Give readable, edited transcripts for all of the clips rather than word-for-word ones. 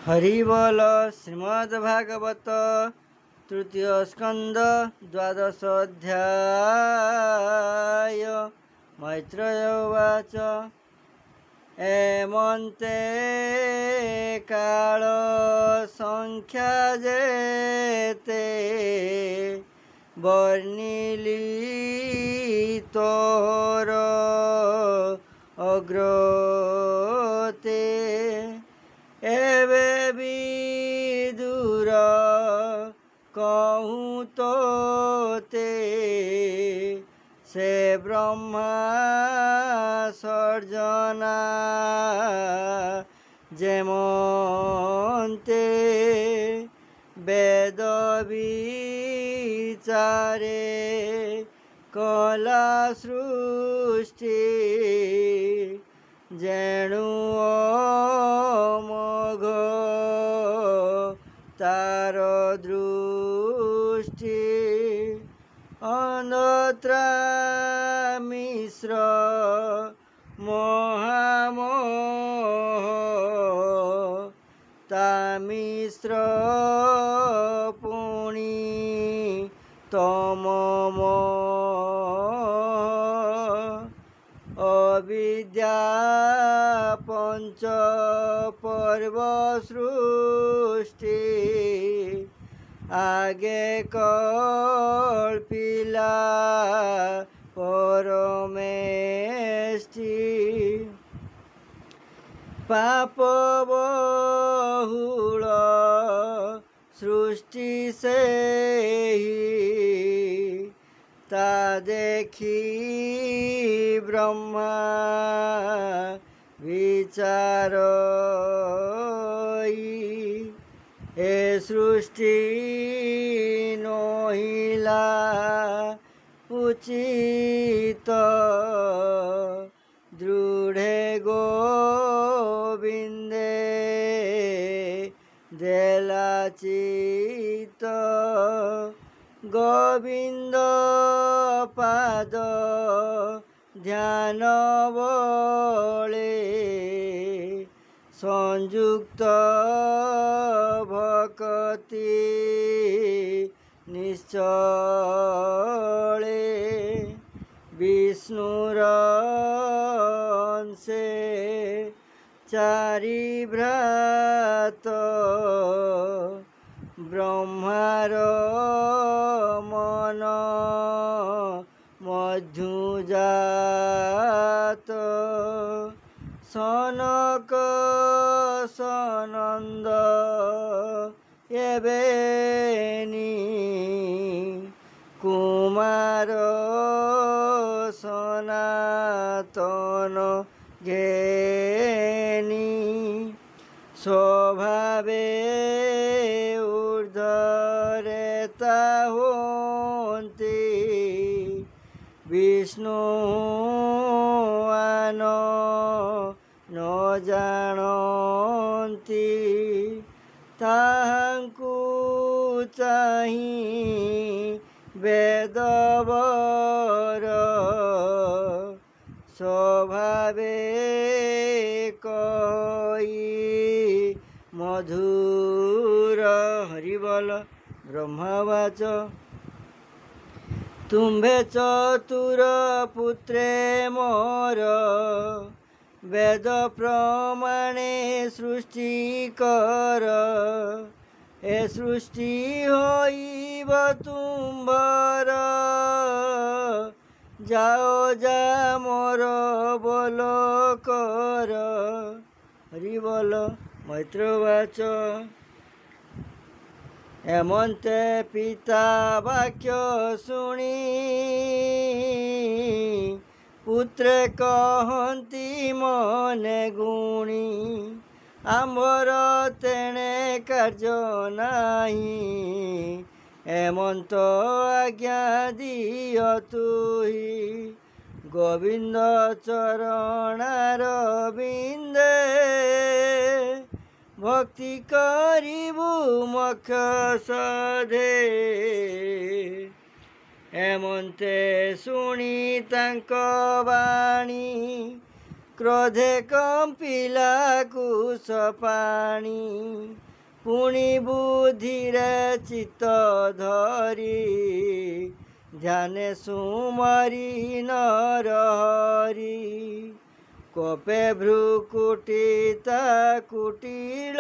हरिबोल श्रीमद्भागवत तृतीय स्कंद द्वादश अध्याय। मैत्रेय उवाच एमन्ते काल संख्या जेते वर्णिली तोर अग्रते एवे विदुर कहूँ तो ते से ब्रह्मा सर्जना जेमन्ते वेद विचारे कला सृष्टि जेणु अमोघ तार दृष्टि अन्धत्रा मिश्र महामोह तामिश्र पुणी तमोह अविद्या पंच पर्व सृष्टि आगे कल्पिला परमेष्टि पाप बहुल सृष्टि से ता देखी ब्रह्मा विचार ए सृष्टि नहिला उचित दृढ़े गोविंदे देला चित गोविंद पाद ध्यान बले संयुक्त भक्ति निश्चले विष्णुर अंशे चारि भ्रात ब्रह्मार मन मध्युजात सनक सनंद एवेनी कुमार सनातन घेनी स्वभावे ऊर्ध्वरेता होन्ति विष्णु आन न जानन्ति ताहांकु चाहि वेदवर स्वभावे कई मधुर। हरिबल ब्रह्मवाच तुम्भे चतुर पुत्रे मोर वेद प्रमाणे सृष्टि कर ए सृष्टि होइब तुम्भर जाओ जा मोर बोल कर। हरिबल मैत्रेयवाच एमन्ते पिता वाक्य शुणी पुत्रे कहन्ति मने गुणी आम्भर तेणे कार्य नाही एमन्त आज्ञा दिय तुहि गोविंद चरणार बिंदे भक्ति करिबु मोक्ष सधे एमन्ते शुणी तांक बाणी क्रोधे कंपिला कुश पाणी पुणी बुद्धिरे चित्त धरी ध्याने सुमरी नरहरी कोपे भ्रुकुटिता कुटिल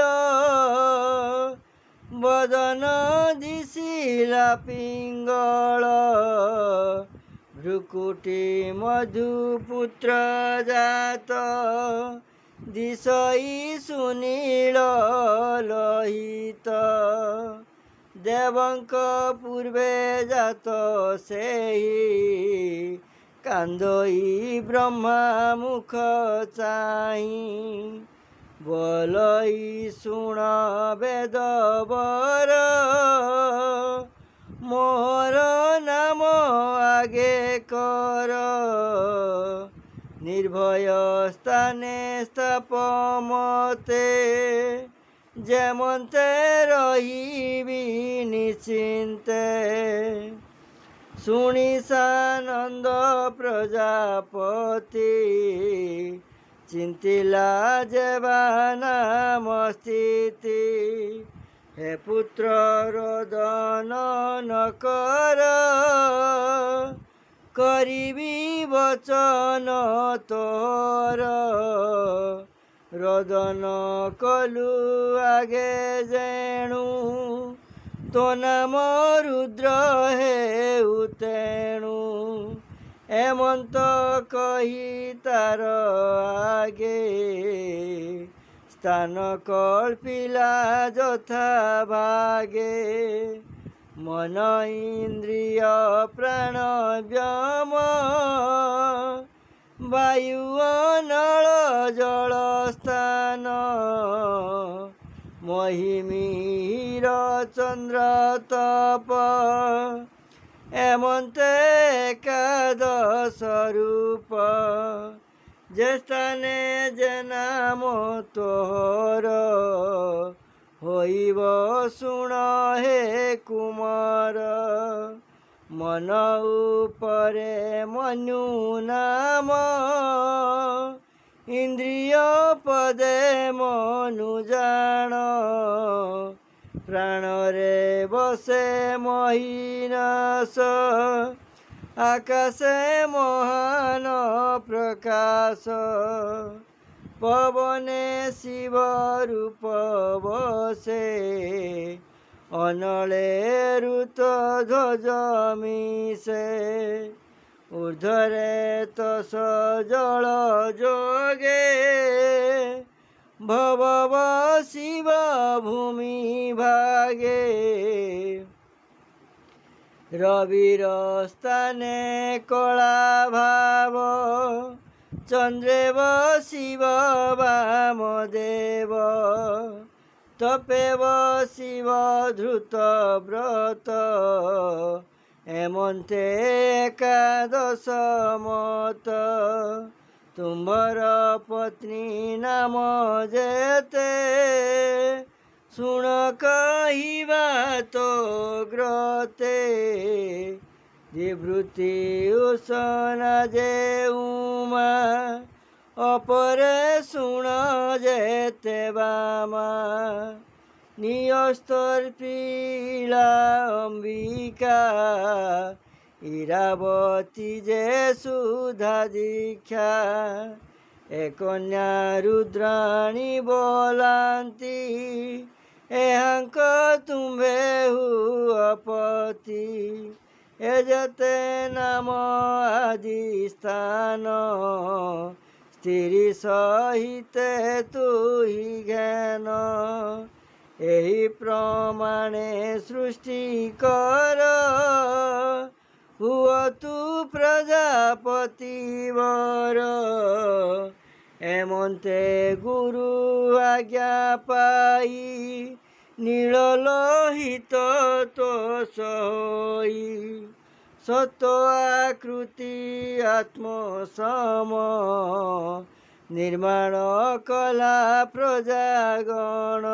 बदन दिशिला पिंगल भ्रुकुटी मधुपुत्र जात दिशई सुनील लोहित देवंक पूर्वे जात सेहि कांदई ब्रह्मा मुख चाहि बोलई सुण वेद बर मोर नाम आगे कर निर्भय स्थाने स्थाप मते जेमते रहिबी निश्चिन्ते शुणी सानंद प्रजापति चिंतिला जेबा नाम स्थिति हे पुत्र रोदन न कर करिबी वचन तोर रोदन कलु आगे जेणु तो नाम रुद्र हेउ तेणु एमंत कही तार आगे स्थान कल्पिला यथा भागे मन इंद्रिय प्राण व्योम वायु नल जल स्थान महिमीर चंद्र तप एमंते एकादश रूप जे स्थाने जे नाम तोहर होइब सुण हे कुमार मन उपरे मनु नाम इंद्रिय पदे मनु जान प्राण रे बसे महिनाश आकाशे महान प्रकाश पवने शिव रूप बसे अनले ऋत ध्वज मिसे ऊर्ध्वरे तस जल जोगे भव शिव भूमि भागे रविर स्थाने कला भाव चंद्रेव शिव वामदेव तपेव शिव धृत व्रत एमंते एकादश मत तुम्भर पत्नी नाम जेते सुन कहिबा तो ग्रते विवृत्ति उसना जे उमा अपरे सुन जेते बामा नियस्तर पीला अंबिका इरावती जे सुधा दीक्षा ए कन्या रुद्राणी बोलांती एहांक तुम्भे हुअपति ए जते नाम आदि स्थान स्थिरी सहिते तुहि ज्ञान एहि प्रमाणे सृष्टि कर हुअतु प्रजापति वर एमंते गुरु आज्ञा पाई नील लोहित तो सोई सत्व आकृति आत्म सम निर्माण कला प्रजागण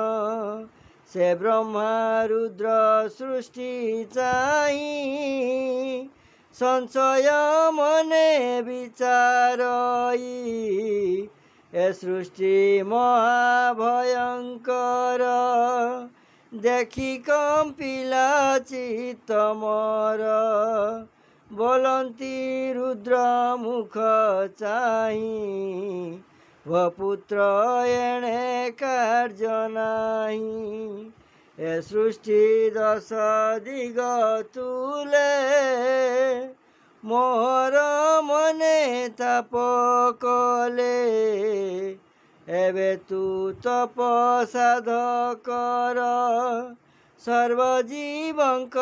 से ब्रह्मा रुद्र सृष्टि चाहि संशय मने विचारई ए सृष्टि महाभयंकर देखि कंपिला चित्त मोर बोलंती रुद्र मुख चाहि वपुत्र एणे कार्य नाही ए सृष्टि दश दिग तुले मोर मने ताप कले एबे तू तप साधकर सर्वजीवंक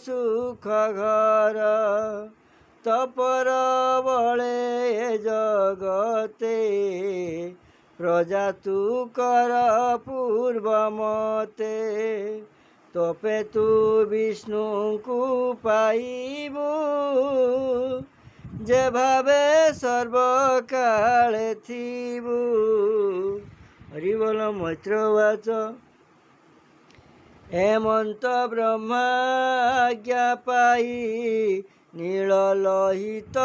सुख घर तपर बळे जगते प्रजा तू कर पूर्व मते तोपे तू विष्णु को पाइबू जे भावे सर्वकाले थीबू। हरि बोल। मैत्रवाच हेमंत ब्रह्मा आज्ञा पाई नील लोहित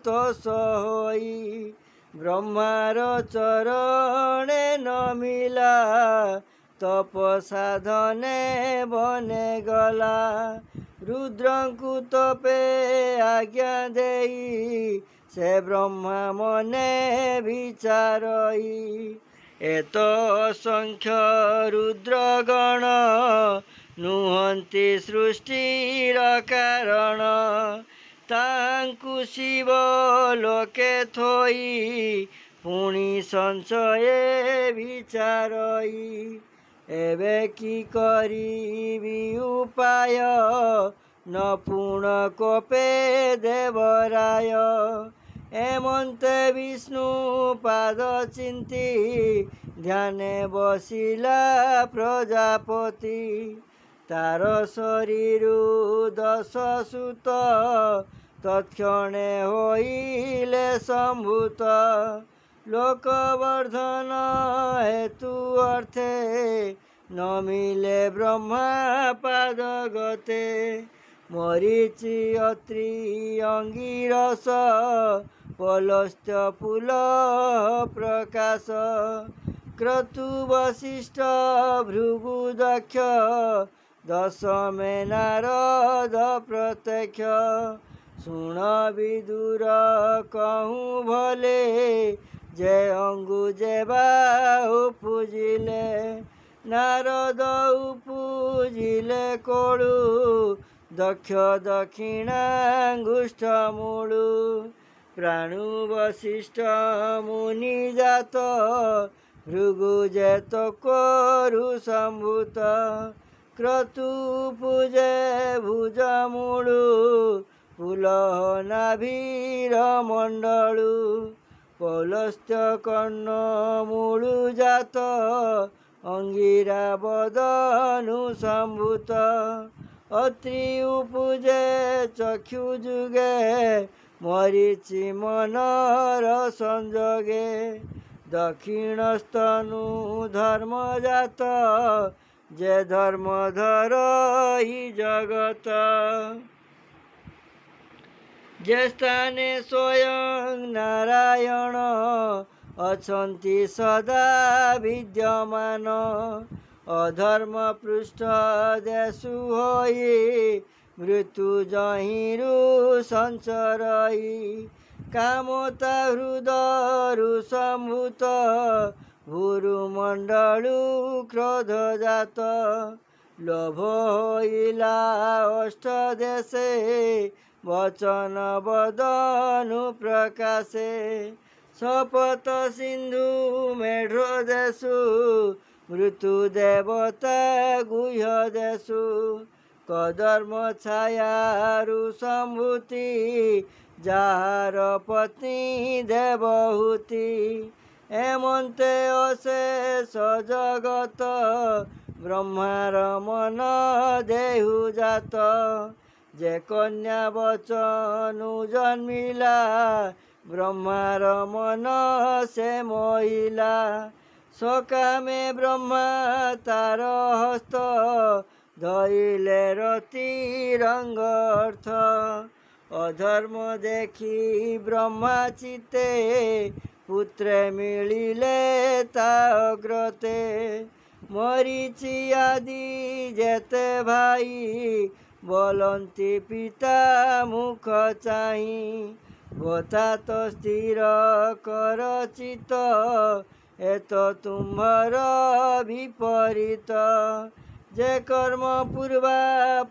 तोष होई ब्रह्मार चरणे नमिला तप साधने बने गला रुद्रंकु तपे आज्ञा देई से ब्रह्मा मने विचारई एत असंख्य रुद्रगण नुहंती सृष्टिर कारण तांकु शिव लोके थोई पुणी संशये विचारई एबे की करिबी उपाय न पुण कोपे देवराय हेमंते विष्णु पाद चिंती ध्याने बसिला प्रजापति तार शरीरु दश सुत तत्क्षणे होइले संभूत लोकवर्धन हेतु अर्थे न मिले ब्रह्मा पाद गते मरीचि अत्रि अंगिरस पलस्त्य पुल प्रकाश क्रतु वशिष्ठ भृगु दक्ष दशमे नारद प्रत्यक्ष सुण विदुर कहूँ भले जे अंगु जे बाहु पूजिले नारद पूजिले कोळु दक्ष दक्षिणांगुष्ठ मूळु प्राणु वशिष्ठ मुनि जात भृगु जेत कोरु संभूत क्रतु पूजे भुज मूळु पुलह नाभीर मंडलु पौलस्त्य कर्ण मूळु जात अंगिरा बदनु संभूत अत्रि पूजे चक्षु जुगे मरीचि मनर संजोगे दक्षिणस्तनु धर्म जात जे धर्मधर ही जगत जे स्थाने स्वयं नारायण अछन्ति सदा विद्यमान अधर्म पृष्ठ देशु होई मृत्यु जहिरु संचरई कामता हृदयरु संभूत भूरु मंडलु क्रोध जात लोभ होइला अष्ट देशे वचन बदनु प्रकाशे शपथ सिंधु मेढ्र देशु मृत्यु देवता गुह्य देशु कधर्म छायारु संभूति जार पत्नी देवहूति हेमंते अशेष जगत ब्रह्मार मन देहु जात जे कन्या बचनु जन्मिला ब्रह्मार मन से मोहिला सकामे ब्रह्मा तार हस्त धइले रति रंग अर्थ अधर्म देखी ब्रह्मा चिते पुत्रे मिलिले ता अग्रते मरीचि आदि जेते भाई बोलंती पिता मुख चाही गोता तो स्थिर कर चित एत तुम्हार विपरीत जे कर्म पूर्वा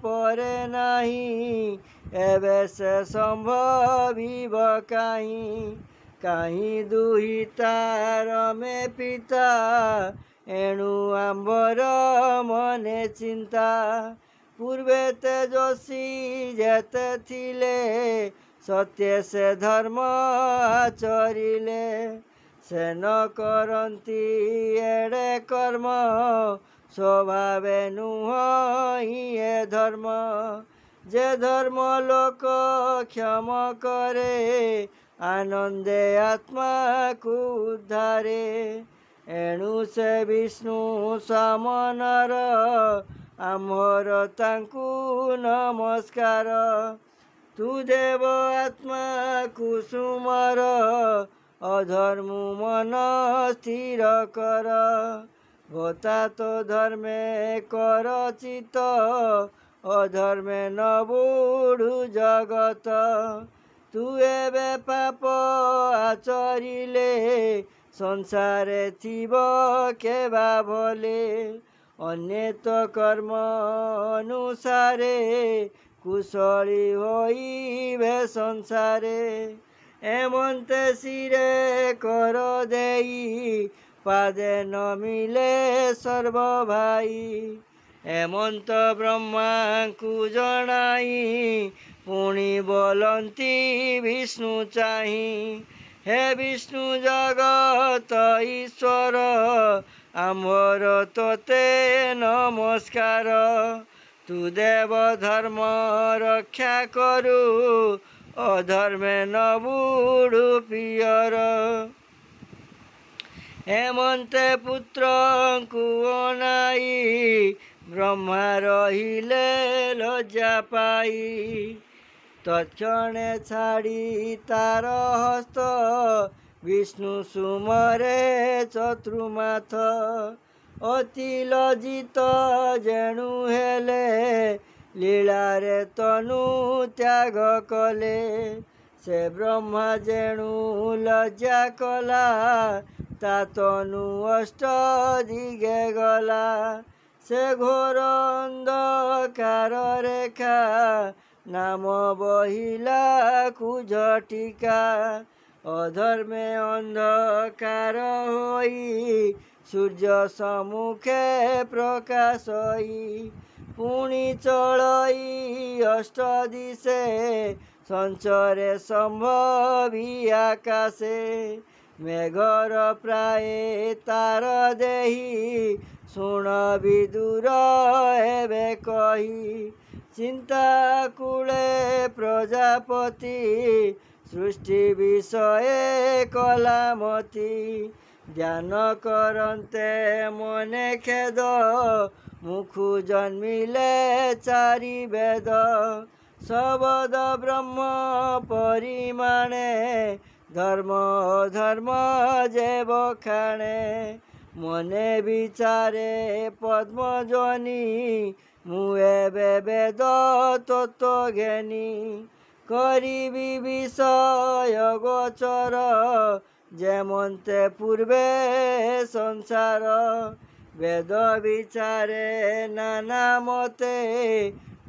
परे नाही एबे से संभविब काहीं दुहितार में पिता एणु आंबर मने चिंता पूर्वे तेजस्वी जेते थिले सत्य से धर्म आचरिले से न करंती एड़े कर्म स्वभावे नुह ये धर्म जे धर्म लोक क्षम करे आनंदे आत्मा को उद्धारे एणु से विष्णु सामनर आमर तांकु नमस्कार तू देव आत्मा कुसुमर अधर्म मन स्थिर कर गोता तो धर्मे कर चित अधर्मे न बुढ़ु जगत तू एबे पाप आचरिले संसारे थिब केबा भले अन्य तो कर्म अनुसारे कुशली होइबे संसारे एमंते सिरे कर देई पादे न मिले सर्व भाई एमंत ब्रह्मा को जनाई पुणी बोलंती विष्णु चाही हे विष्णु जगत ईश्वर आमर तोते नमस्कार तू देव धर्म रक्षा करू अधर्मे न बुढ़ु पियर हेमंते पुत्र को अनाई ब्रह्मा रहिले लज्जा पाई तत्क्षणे छाड़ी तार हस्त विष्णु सुमरे चतुर्माथ अति लज्जित जेणु हेले लीला रे तनु त्याग कले से ब्रह्मा जेणु लज्जा कला ता तनु अष्ट दिगे गला से घोर अंधकार रेखा नाम बहिला कुझटिका अधर्मे अंधकार होई सूर्य सम्मुखे प्रकाशई पुणी चलई अष्ट दिशे संचरे संभवी आकाशे मेघर प्राय तार देही शुण विदुर एबे कही चिंता कूले प्रजापति सृष्टि विषये कलामती ध्यान करन्ते मने खेद मुखु जन्मिले चारि वेद शबद ब्रह्म परिमाणे धर्म अधर्म जे बखाणे मने विचारे पद्मजनी मुएबे वेद तत्व ज्ञानी करिबी विषय गोचर जेमन्ते पूर्वे संसार वेद विचारे नाना मते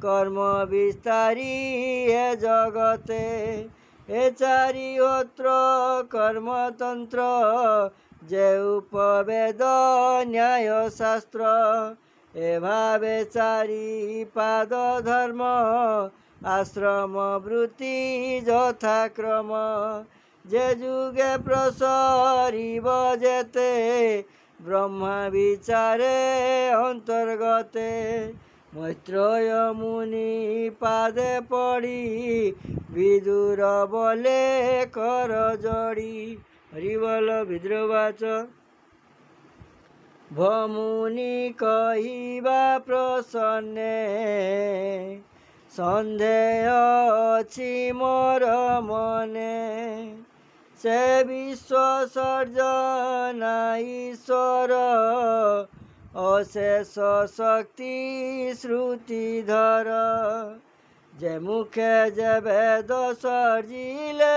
कर्म विस्तारी ए जगते ए चारिहोत्र कर्मतंत्र जे उपवेद न्याय शास्त्र ए भावे चारि पाद धर्म आश्रम वृत्ति यथाक्रम जे जुगे प्रसरिब जेते ब्रह्मा विचारे अंतर्गते मैत्रेय मुनि पादे पड़ी विदुर बोले कर जोड़ी हरिबल विद्रवाच भमुनि कहिबा प्रसन्ने सन्देह अछि मोर मने से विश्व सर्जना ईश्वर अशेष शक्ति श्रुतिधर जे मुखे जे वेद सर्जिले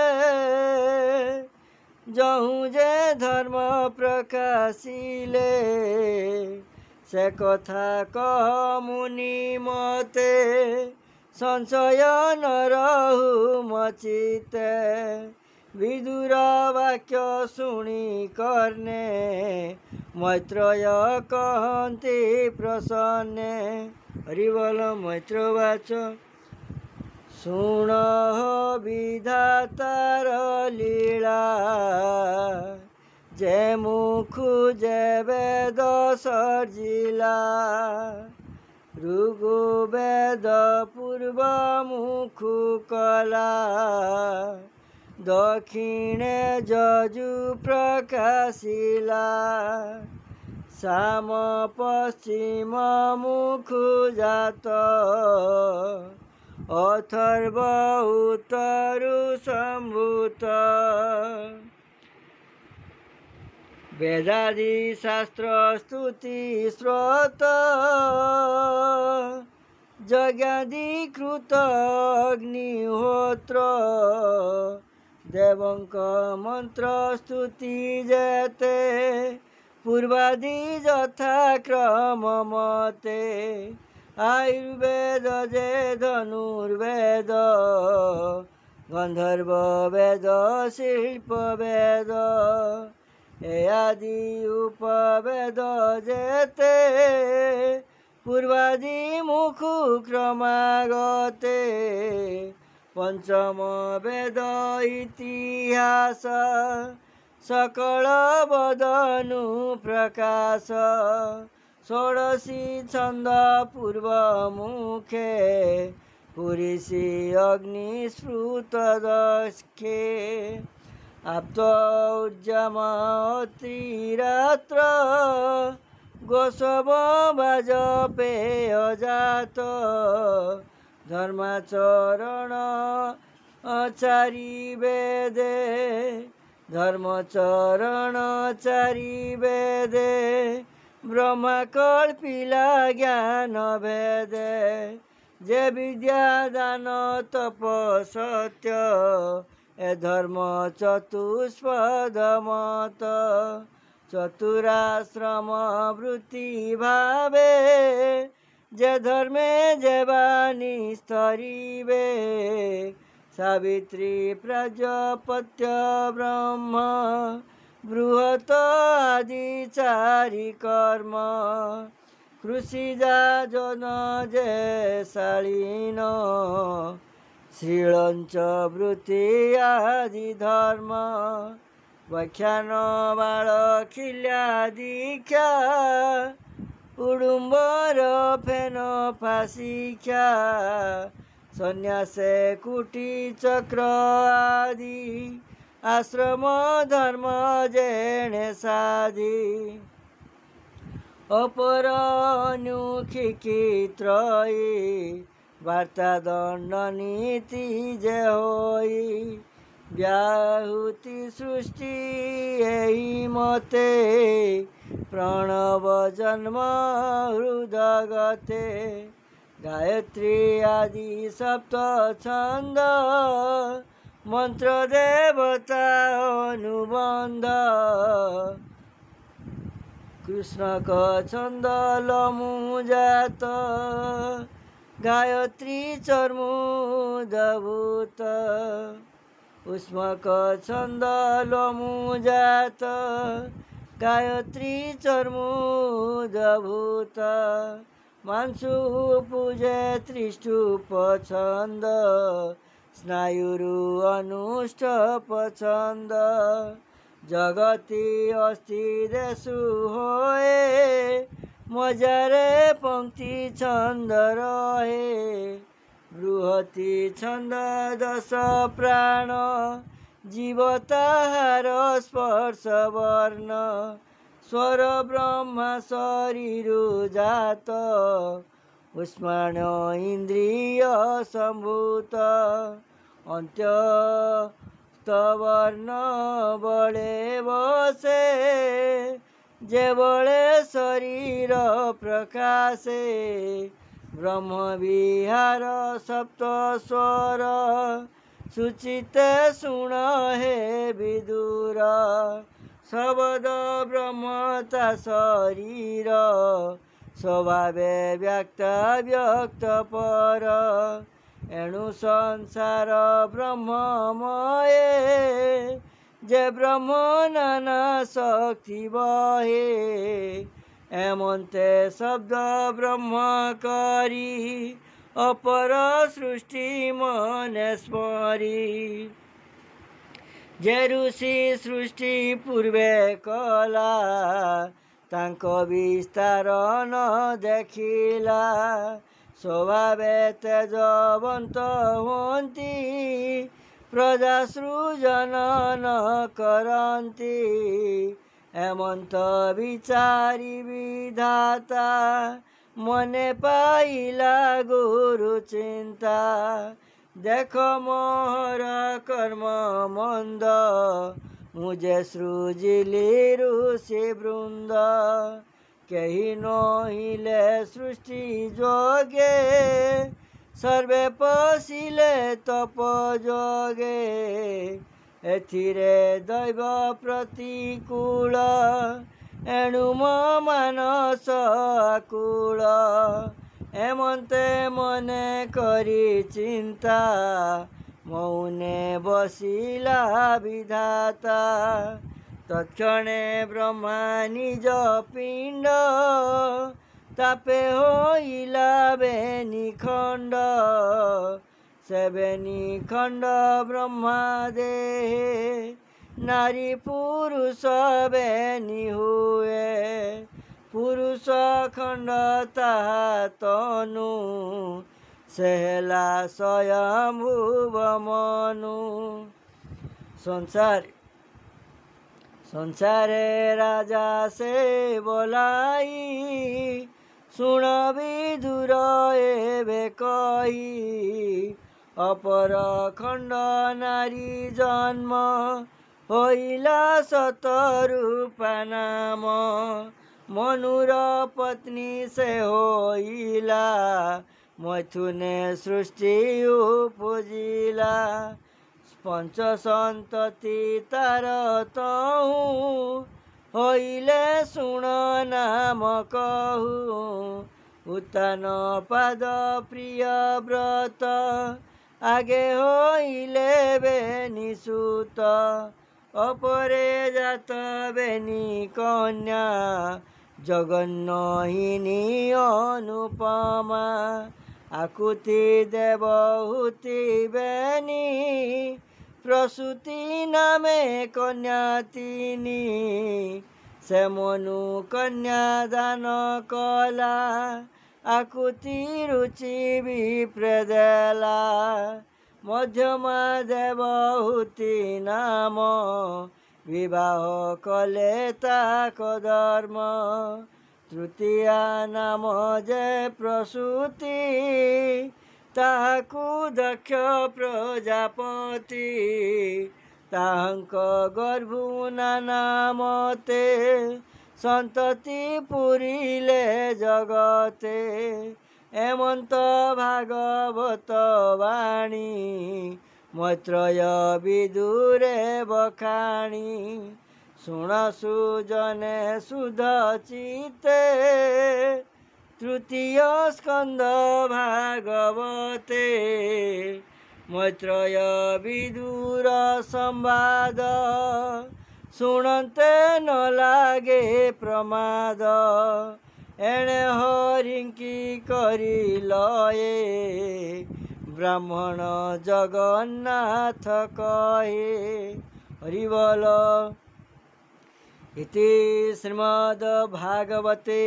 जहु जे धर्म प्रकाशिले से कथा कह मुनि मते संशय न रहु मचिते विदुर वाक्य शुणी कर्णे मैत्रेय कहन्ति प्रसन्ने हरिबोल मैत्रोवाच शुण विधातार लीला जे मुखु जे वेद सर्जिला ऋग्वेद पूर्व मुखु कला दक्षिणे जजु प्रकाशिला साम पश्चिम मुखु जात अथर्व उत्तरु संभूत वेदादि शास्त्र स्तुति स्रोत जगादिकृत अग्निहोत्र देवंक मंत्र स्तुति जेते पूर्वादि यथा क्रम मते आयुर्वेद जे धनुर्वेद गंधर्व वेद शिल्प वेद ए आदि उपवेद जेते पूर्वादि मुखु क्रमागते पंचम वेद इतिहास सकल वदनु प्रकाश षोडशी छंद पूर्व मुखे पुरीषि अग्नि स्फुत दस्खे आप्त उज्जम अतिरात्र गोसव वाजपेय जात धर्माचरण चारि वेदे धर्मचरण चारि वेदे ब्रह्मा कल्पिला ज्ञान भेदे जे विद्या दान तप सत्य ए धर्म चतुष्पद मत चतुराश्रम वृत्ति भावे जे धर्मे जे वाणी स्तरीवे सावित्री प्रजापत्य ब्रह्म बृहत आदि चारि कर्म कृषिजा जन जे शालीन श्रीलंच वृत्ति आदि धर्म व्याख्यान बाल खिल्या दीक्षा उडुम्बर फेन फाशिक्षा सन्यासे कुटी चक्र आदि आश्रम धर्म जेणे साधी अपरनुखिकी वार्ता दंड नीति जे होई व्याहुति सृष्टि एहि मते प्रणव जन्म हृदगते गायत्री आदि सप्त छंद मंत्र देवता अनुबंध कृष्ण का छंद लमु जात गायत्री चर्मुदभूत उष्मक छंद लमु जात गायत्री चर्मुदभूत मांसु पूजे त्रिष्टुप छंद स्नायुरु अनुष्टप छंद जगति अस्ति देशु होए मजारे पंक्ति छंद रहे बृहति छंद दश प्राण जीवताहार स्पर्श वर्ण स्वर ब्रह्मा शरीरु जात उष्माण इंद्रिय संभूत अंत्य वर्ण बड़े बसे जे बड़े शरीर प्रकाशे ब्रह्म विहार सप्त स्वर सुचिते सुण हे विदुर शब्द ब्रह्मता शरीर स्वभावे व्यक्त व्यक्त पर एणु संसार ब्रह्ममय जे ब्रह्म नाना शक्ति बहे एमंते शब्द ब्रह्म करी अपर सृष्टि मन स्मरी जे ऋषि सृष्टि पूर्वे कला तांको विस्तार न देखिला स्वभावे तेजवंत होती प्रजा सृजन न करती एमंत विचारी विधाता मने पाइला गुरु चिंता देख मोहर कर्म मंद मुझे सृजिली ऋषि वृंद कही नहिले सृष्टि जोगे सर्वे पशिले तप जोगे एथिरे दैव प्रतिकूल एणु मानस आकुल एमंते मने करी चिंता मौने बसिला विधाता तत्क्षणे ब्रह्मा निज पिंड तापे होइला बेनी खंड से बेनी खंड ब्रह्मा देहे नारी पुरुष बेनी हुए पुरुष खंड ताहा तनु सेहला स्वयं मनु संसारे राजा से बोलाई सुन विदुर एबे कही अपर खंड नारी जन्म होइला सतरूपा नाम मनुर पत्नी से होइला मैथुने सृष्टि उपजिला पंच संतति तार तहु होइले सुन नाम कहु उत्तान पाद प्रिय व्रत आगे होइले बेनी सुत अपरे जात बेनी कन्या जगन्नहिनी अनुपमा आकुति देवहूति बेनी प्रसूति नामे कन्या तिनी से मनु कन्या दान कला आकुति रुचि विप्रदेला मध्यमा देवहूति नाम विवाह कले ताक धर्म तृतीया नाम जे प्रसूति ताहाकु दक्ष प्रजापति ताहंक गर्भु नाना मते संतति पुरिले जगते एमंत भागवत वाणी मैत्रेय विदुरे बखाणी शुण सुजने सुध चिते तृतीय स्कंद भागवते मैत्रेय विदुर संवाद शुणते न लागे प्रमाद एणे हरिंकी करी लये ब्राह्मण जगन्नाथ कहे हरिबल इति श्रीमद्भागवते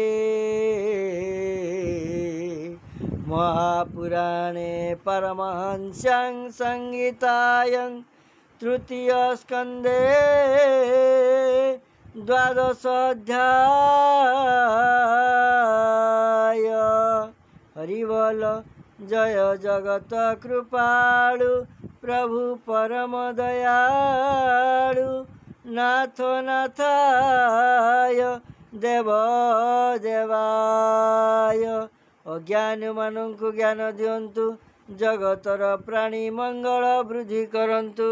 महापुराणे परमहंस्यां संहितायां तृतीय स्कंदे द्वादश अध्याय हरि बोल जय जगत कृपालु प्रभु परम दयालु नाथ नाथाय देव देवाय अज्ञानी मानंकु ज्ञान दियंतु जगतर प्राणी मंगल वृद्धि करंतु।